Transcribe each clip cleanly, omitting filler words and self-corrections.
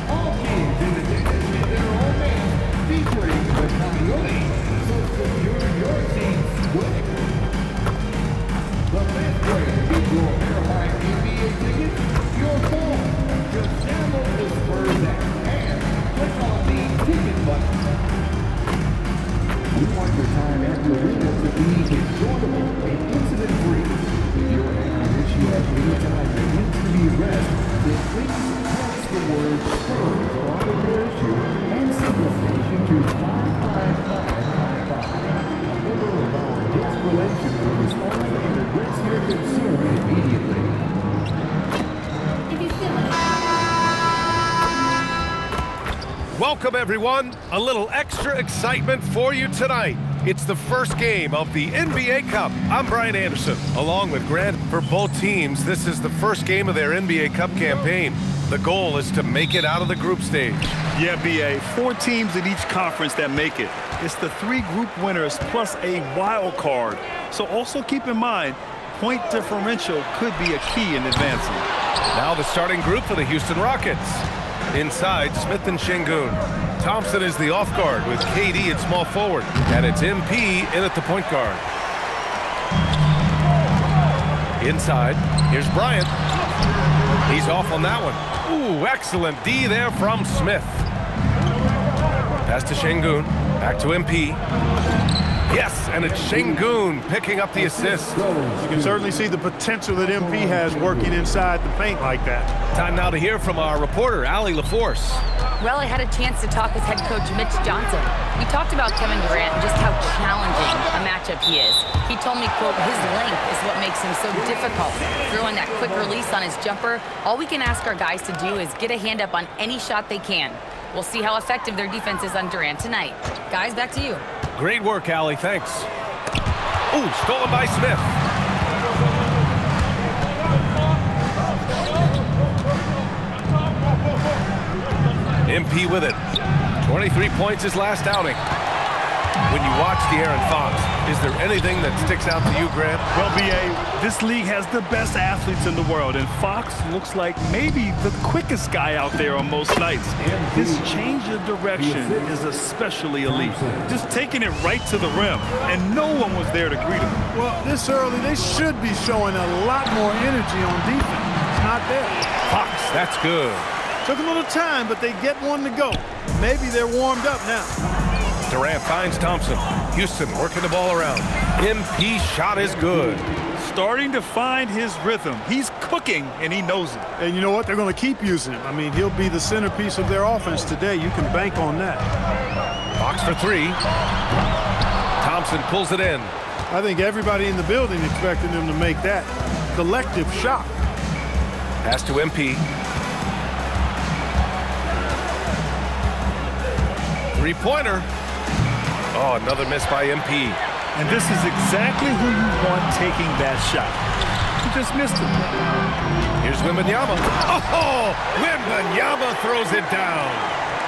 All games in attendance with their own band, featuring the Coyotes. So secure your seats quick. The best way to get your Fairhigh NBA tickets, your phone. Just download the Spurs app and click on the ticket button. We want your time at the arena to be enjoyable and incident-free. If you're having an issue at any time that needs to be addressed, then please text the word Spurs on the parachute and send the station to 55555. A member of our guest relation will respond and address your concern immediately. Welcome, everyone. A little extra excitement for you tonight. It's the first game of the NBA Cup. I'm Brian Anderson, along with Grant. For both teams, this is the first game of their NBA Cup campaign. The goal is to make it out of the group stage. Yeah, B.A., 4 teams in each conference that make it. It's the 3 group winners plus a wild card. So also keep in mind, point differential could be a key in advancing. Now the starting group for the Houston Rockets. Inside, Smith and Şengün. Thompson is the off guard with KD at small forward. And it's MP in at the point guard. Inside, here's Bryant. He's off on that one. Ooh, excellent D there from Smith. Pass to Şengün. Back to MP. Yes, and it's Şengün picking up the assist. You can certainly see the potential that MP has working inside the paint like that. Time now to hear from our reporter, Allie LaForce. Well, I had a chance to talk with head coach Mitch Johnson. We talked about Kevin Durant and just how challenging a matchup he is. He told me, quote, his length is what makes him so difficult. Throwing that quick release on his jumper, all we can ask our guys to do is get a hand up on any shot they can. We'll see how effective their defense is on Durant tonight. Guys, back to you. Great work, Allie. Thanks. Ooh, stolen by Smith. MP with it. 23 points his last outing. When you watch De'Aaron Fox, is there anything that sticks out to you, Grant? Well, B.A., this league has the best athletes in the world, and Fox looks like maybe the quickest guy out there on most nights. His change of direction is especially elite. Just taking it right to the rim, and no one was there to greet him. Well, this early, they should be showing a lot more energy on defense. It's not there. Fox, that's good. Took a little time, but they get one to go. Maybe they're warmed up now. Durant finds Thompson. Houston working the ball around. MP shot is good. Starting to find his rhythm. He's cooking, and he knows it. And you know what? They're going to keep using him. I mean, he'll be the centerpiece of their offense today. You can bank on that. Fox for 3. Thompson pulls it in. I think everybody in the building expected him to make that collective shot. Pass to MP. 3-pointer. Oh, another miss by MP. And this is exactly who you want taking that shot. He just missed it. Here's Wembanyama. Oh, Wembanyama throws it down.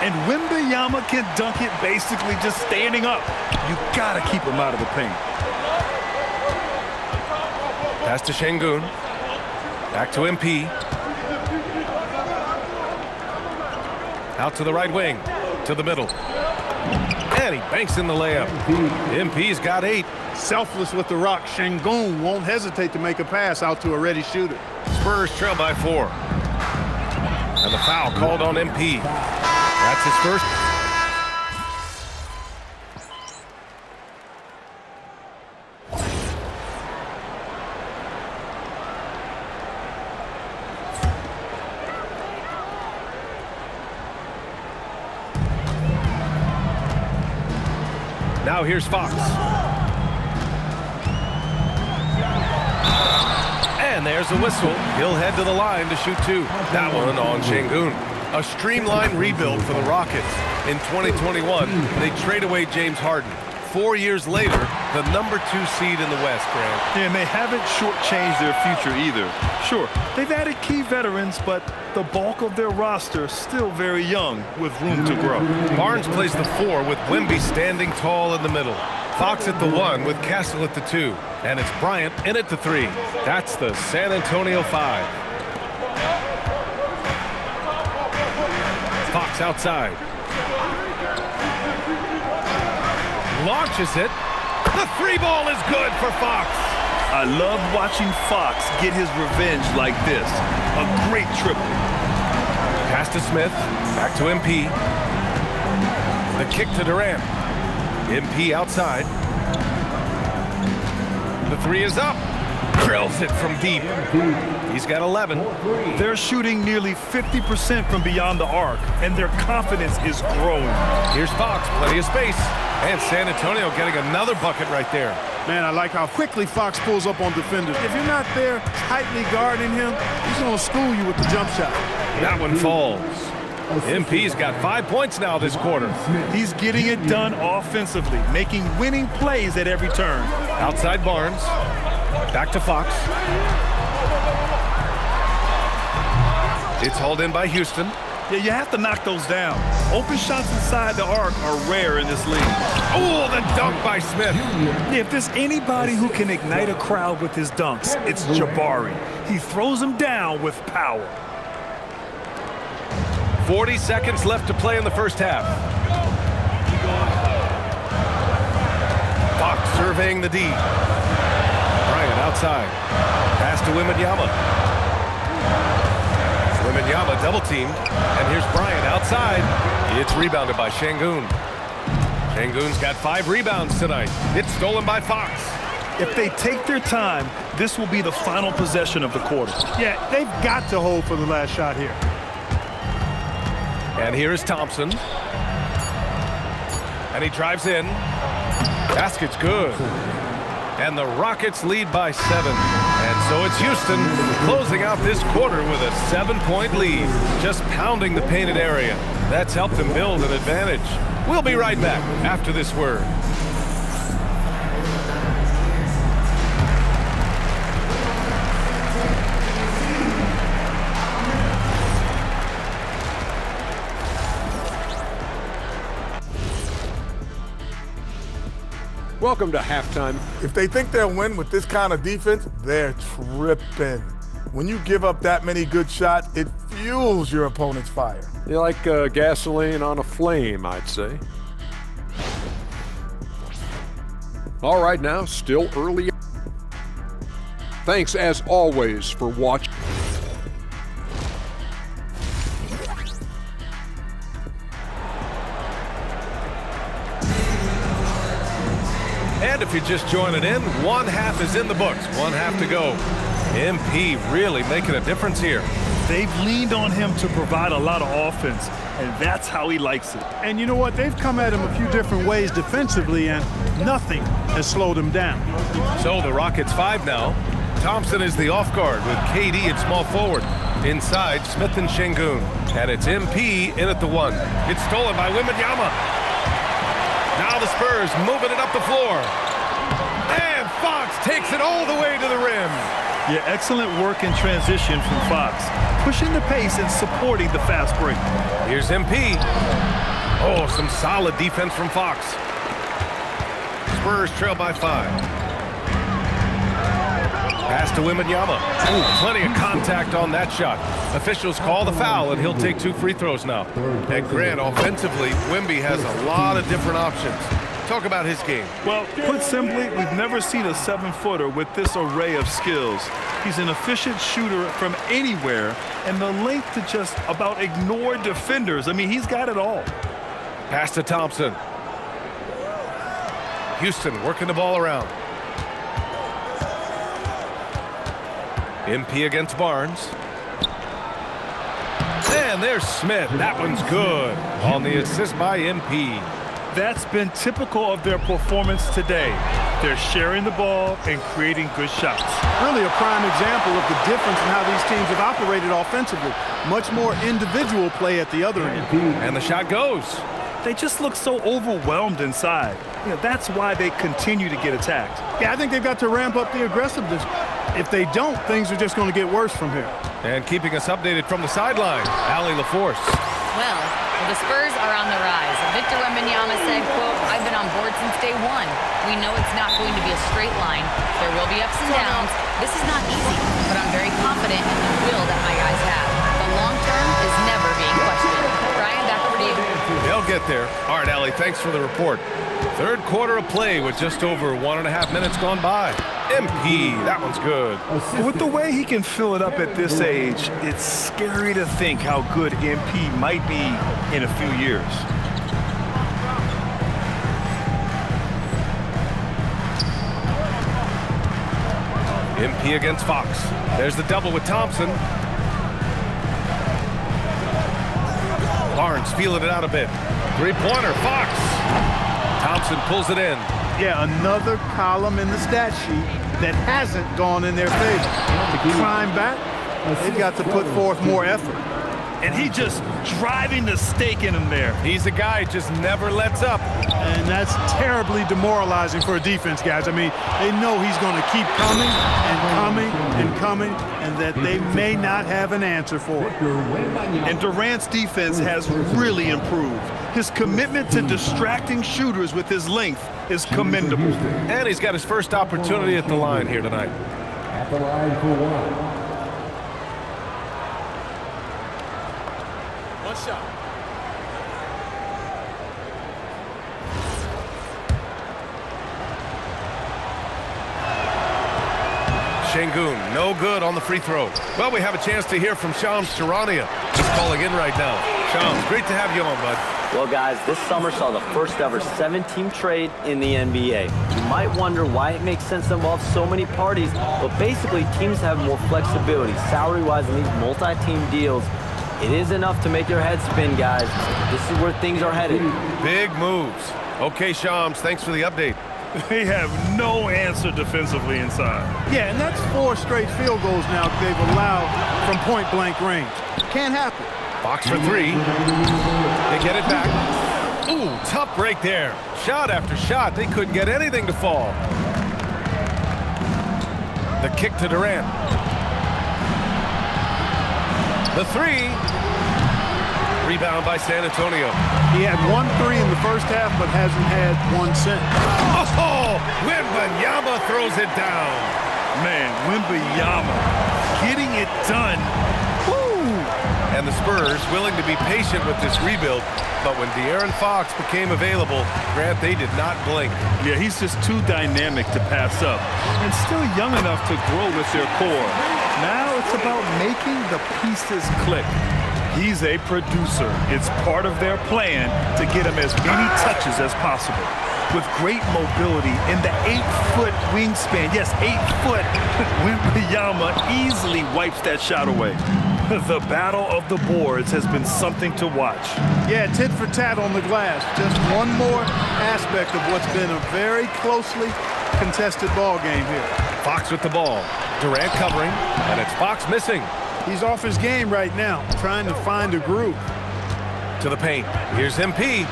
And Wembanyama can dunk it basically just standing up. You got to keep him out of the paint. Pass to Şengün. Back to MP. Out to the right wing. To the middle. And he banks in the layup. MP's got 8. Selfless with the rock. Şengün won't hesitate to make a pass out to a ready shooter. Spurs trail by 4. And the foul called on MP. That's his first. Now here's Fox. And there's a whistle. He'll head to the line to shoot 2. That one on Şengün. A streamlined rebuild for the Rockets. In 2021, they trade away James Harden. 4 years later, the number 2 seed in the West, Grant. And they haven't shortchanged their future either. Sure, they've added key veterans, but the bulk of their roster still very young with room to grow. Barnes plays the 4 with Wemby standing tall in the middle. Fox at the 1 with Castle at the 2. And it's Bryant in at the 3. That's the San Antonio 5. Fox outside. Launches it. The three ball is good for Fox. I love watching Fox get his revenge like this. A great triple. Pass to Smith. Back to MP. The kick to Durant. MP outside. The three is up. Drills it from deep. He's got 11. They're shooting nearly 50% from beyond the arc, and their confidence is growing. Here's Fox, plenty of space. And San Antonio getting another bucket right there. Man, I like how quickly Fox pulls up on defenders. If you're not there tightly guarding him, he's going to school you with the jump shot. That one falls. MP's got 5 points now this quarter. He's getting it done offensively, making winning plays at every turn. Outside Barnes. Back to Fox. It's hauled in by Houston. Yeah, you have to knock those down. Open shots inside the arc are rare in this league. Oh, the dunk by Smith. Yeah, if there's anybody who can ignite a crowd with his dunks, it's Jabari. He throws them down with power. 40 seconds left to play in the first half. Fox surveying the D. Bryant outside. Pass to Wembanyama. Wembanyama double teamed. And here's Bryant outside. It's rebounded by Şengün. Şengün's got 5 rebounds tonight. It's stolen by Fox. If they take their time, this will be the final possession of the quarter. Yeah, they've got to hold for the last shot here. And here is Thompson. And he drives in. Basket's good. And the Rockets lead by 7. And so it's Houston closing out this quarter with a 7-point lead. Just pounding the painted area. That's helped them build an advantage. We'll be right back after this word. Welcome to halftime. If they think they'll win with this kind of defense, they're tripping. When you give up that many good shots, it fuels your opponent's fire. You like gasoline on a flame, I'd say. All right, now, still early. Thanks, as always, for watching. And if you're just joining in, 1 half is in the books. 1 half to go. MP really making a difference here. They've leaned on him to provide a lot of offense, and that's how he likes it. And you know what? They've come at him a few different ways defensively, and nothing has slowed him down. So the Rockets 5 now. Thompson is the off guard with KD at small forward. Inside, Smith and Şengün. And it's MP in at the 1. It's stolen by Wembanyama. Now the Spurs moving it up the floor. And Fox takes it all the way to the rim. Yeah, excellent work in transition from Fox. Pushing the pace and supporting the fast break. Here's MP. Oh, some solid defense from Fox. Spurs trail by 5. Pass to Wembanyama. Ooh, plenty of contact on that shot. Officials call the foul, and he'll take 2 free throws now. And Grant, offensively, Wemby has a lot of different options. Talk about his game. Well, put simply, we've never seen a 7-footer with this array of skills. He's an efficient shooter from anywhere, and the length to just about ignore defenders. I mean, he's got it all. Pass to Thompson. Houston working the ball around. MP against Barnes. And there's Smith. That one's good. On the assist by MP. That's been typical of their performance today. They're sharing the ball and creating good shots. Really a prime example of the difference in how these teams have operated offensively. Much more individual play at the other end. And the shot goes. They just look so overwhelmed inside. You know, that's why they continue to get attacked. Yeah, I think they've got to ramp up the aggressiveness. If they don't, things are just going to get worse from here. And keeping us updated from the sideline, Allie LaForce. Well, the Spurs are on the rise. Victor Wembanyama said, quote, "I've been on board since day 1. We know it's not going to be a straight line. There will be ups and downs. This is not easy, but I'm very confident in the will that my guys have. The long term is never being questioned." Brian, They'll get there. All right, Allie, thanks for the report. Third quarter of play with just over 1.5 minutes gone by. MP, that one's good. With the way he can fill it up at this age, it's scary to think how good MP might be in a few years. MP against Fox. There's the double with Thompson. Barnes feeling it out a bit. Three-pointer, Fox. Thompson pulls it in. Yeah, another column in the stat sheet that hasn't gone in their favor. To climb back, they've got to put forth more effort. And he just driving the stake in him there. He's a guy who just never lets up. And that's terribly demoralizing for a defense, guys. I mean, they know he's going to keep coming and coming and coming, and that they may not have an answer for it. And Durant's defense has really improved. His commitment to distracting shooters with his length is commendable. And he's got his first opportunity at the line here tonight. At the line for one. One shot. Şengün, no good on the free throw. Well, we have a chance to hear from Shams Charania. He's calling in right now. Shams, great to have you on, bud. Well, guys, this summer saw the first ever 7-team trade in the NBA. You might wonder why it makes sense to involve so many parties, but basically teams have more flexibility salary-wise in these multi-team deals. It is enough to make your head spin, guys. This is where things are headed. Big moves. Okay, Shams, thanks for the update. They have no answer defensively inside. Yeah, and that's 4 straight field goals now they've allowed from point-blank range. Can't happen. Fox for 3. They get it back. Ooh, tough break there. Shot after shot. They couldn't get anything to fall. The kick to Durant. The 3. Rebound by San Antonio. He had 1 3 in the first half, but hasn't had 1 since. Oh, Wembanyama throws it down. Man, Wembanyama getting it done. Woo! And the Spurs willing to be patient with this rebuild, but when De'Aaron Fox became available, Grant, they did not blink. Yeah, he's just too dynamic to pass up, and still young enough to grow with their core. Now it's about making the pieces click. He's a producer. It's part of their plan to get him as many touches as possible. With great mobility in the 8-foot wingspan, yes, 8 foot, Wembanyama easily wipes that shot away. The battle of the boards has been something to watch. Yeah, tit for tat on the glass. Just one more aspect of what's been a very closely contested ball game here. Fox with the ball. Durant covering, and it's Fox missing. He's off his game right now, trying to find a groove. To the paint. Here's MP.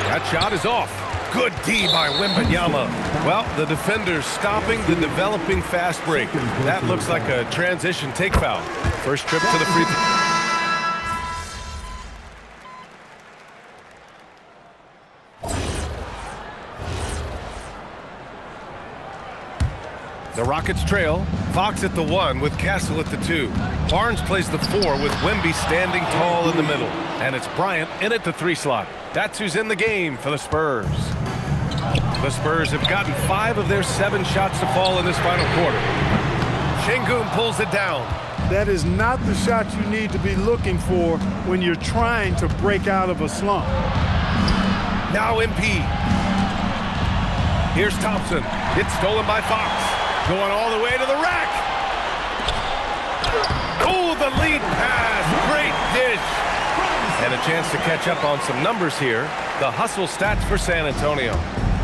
That shot is off. Good D by Wembanyama. Well, the defender's stopping the developing fast break. That looks like a transition take foul. First trip to the free throw. The Rockets trail. Fox at the 1 with Castle at the 2. Barnes plays the 4 with Wemby standing tall in the middle. And it's Bryant in at the 3 slot. That's who's in the game for the Spurs. The Spurs have gotten 5 of their 7 shots to fall in this final quarter. Şengün pulls it down. That is not the shot you need to be looking for when you're trying to break out of a slump. Now MP. Here's Thompson. It's stolen by Fox. Going all the way to the rack. Oh, the lead pass. Great dish. And a chance to catch up on some numbers here. The hustle stats for San Antonio.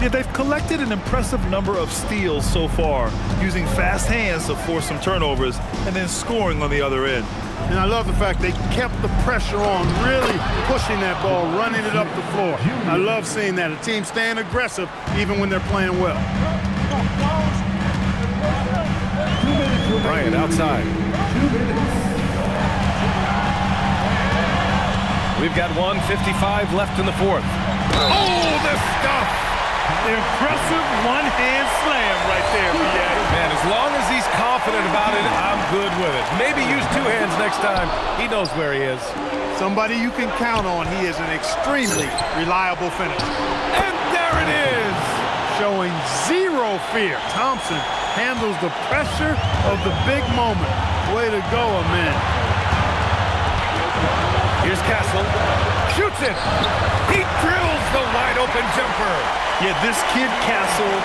Yeah, they've collected an impressive number of steals so far, using fast hands to force some turnovers and then scoring on the other end. And I love the fact they kept the pressure on, really pushing that ball, running it up the floor. I love seeing that. A team staying aggressive even when they're playing well. Bryant outside. We've got 1:55 left in the 4th. Oh, the stuff! Impressive one-hand slam right there, PA. Man, as long as he's confident about it, I'm good with it. Maybe use 2 hands next time. He knows where he is. Somebody you can count on. He is an extremely reliable finisher. And there it is! Showing zero fear. Thompson handles the pressure of the big moment. Way to go, man. Here's Castle. Shoots it! He drills the wide-open jumper. Yeah, this kid Castle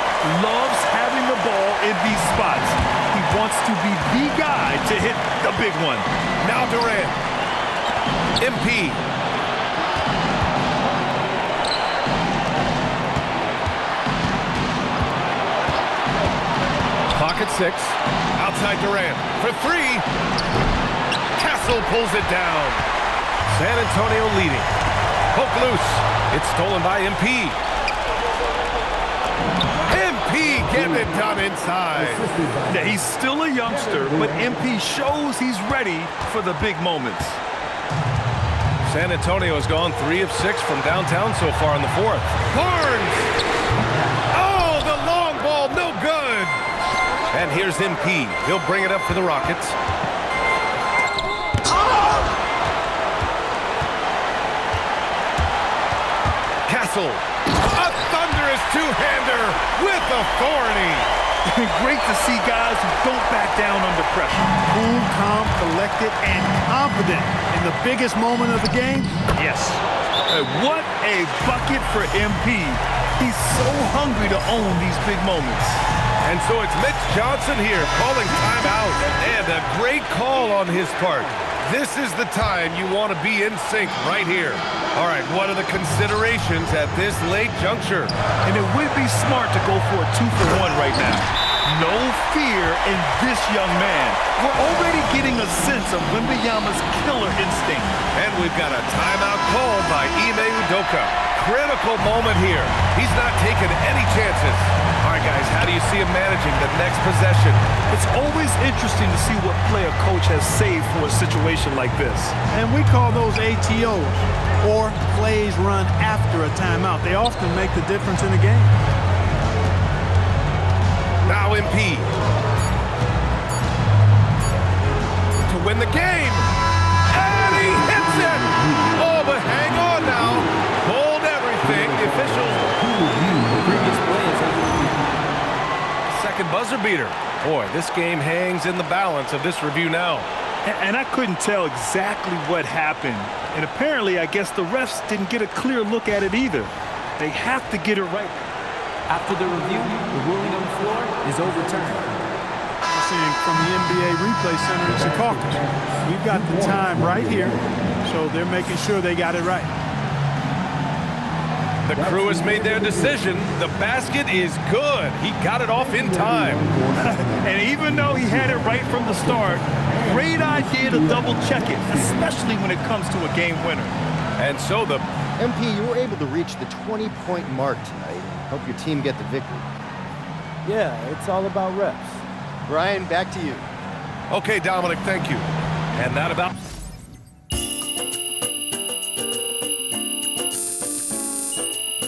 loves having the ball in these spots. He wants to be the guy to hit the big one. Now Durant. MP. Clock at 6. Outside Durant for 3. Castle pulls it down. San Antonio leading. Poke loose. It's stolen by MP. MP getting it done inside. Yeah, he's still a youngster, but MP shows he's ready for the big moments. San Antonio has gone 3 of 6 from downtown so far in the 4th. Barnes! Oh, the long ball, no good! And here's MP. He'll bring it up for the Rockets. Castle, a thunderous two-hander with authority. Great to see guys who don't back down under pressure. Cool, calm, collected, and confident in the biggest moment of the game. Yes. What a bucket for MP. He's so hungry to own these big moments. And so it's Mitch Johnson here calling timeout. And a great call on his part. This is the time you want to be in sync right here. All right, what are the considerations at this late juncture? And it would be smart to go for a 2-for-1 right now. No fear in this young man. We're already getting a sense of Wembanyama's killer instinct. And we've got a timeout called by Ime Udoka. Critical moment here. He's not taking any chances. All right, guys, how do you see him managing the next possession? It's always interesting to see what play a coach has saved for a situation like this. And we call those ATOs, or plays run after a timeout. They often make the difference in a game. Now MP. To win the game. And he hits it! Oh, but hang on now. Hold everything. The officials. Second buzzer beater. Boy, this game hangs in the balance of this review now. And I couldn't tell exactly what happened. And apparently, I guess the refs didn't get a clear look at it either. They have to get it right. After the review, the ruling on the floor is overturned. Seeing from the NBA Replay Center in Secaucus. We've got the time right here, so they're making sure they got it right. The crew has made their decision. The basket is good. He got it off in time. And even though he had it right from the start, great idea to double check it, especially when it comes to a game winner. And so the MP, you were able to reach the 20-point mark tonight. Hope your team get the victory. Yeah, it's all about reps. Brian, back to you. Okay, Dominic, thank you. And that about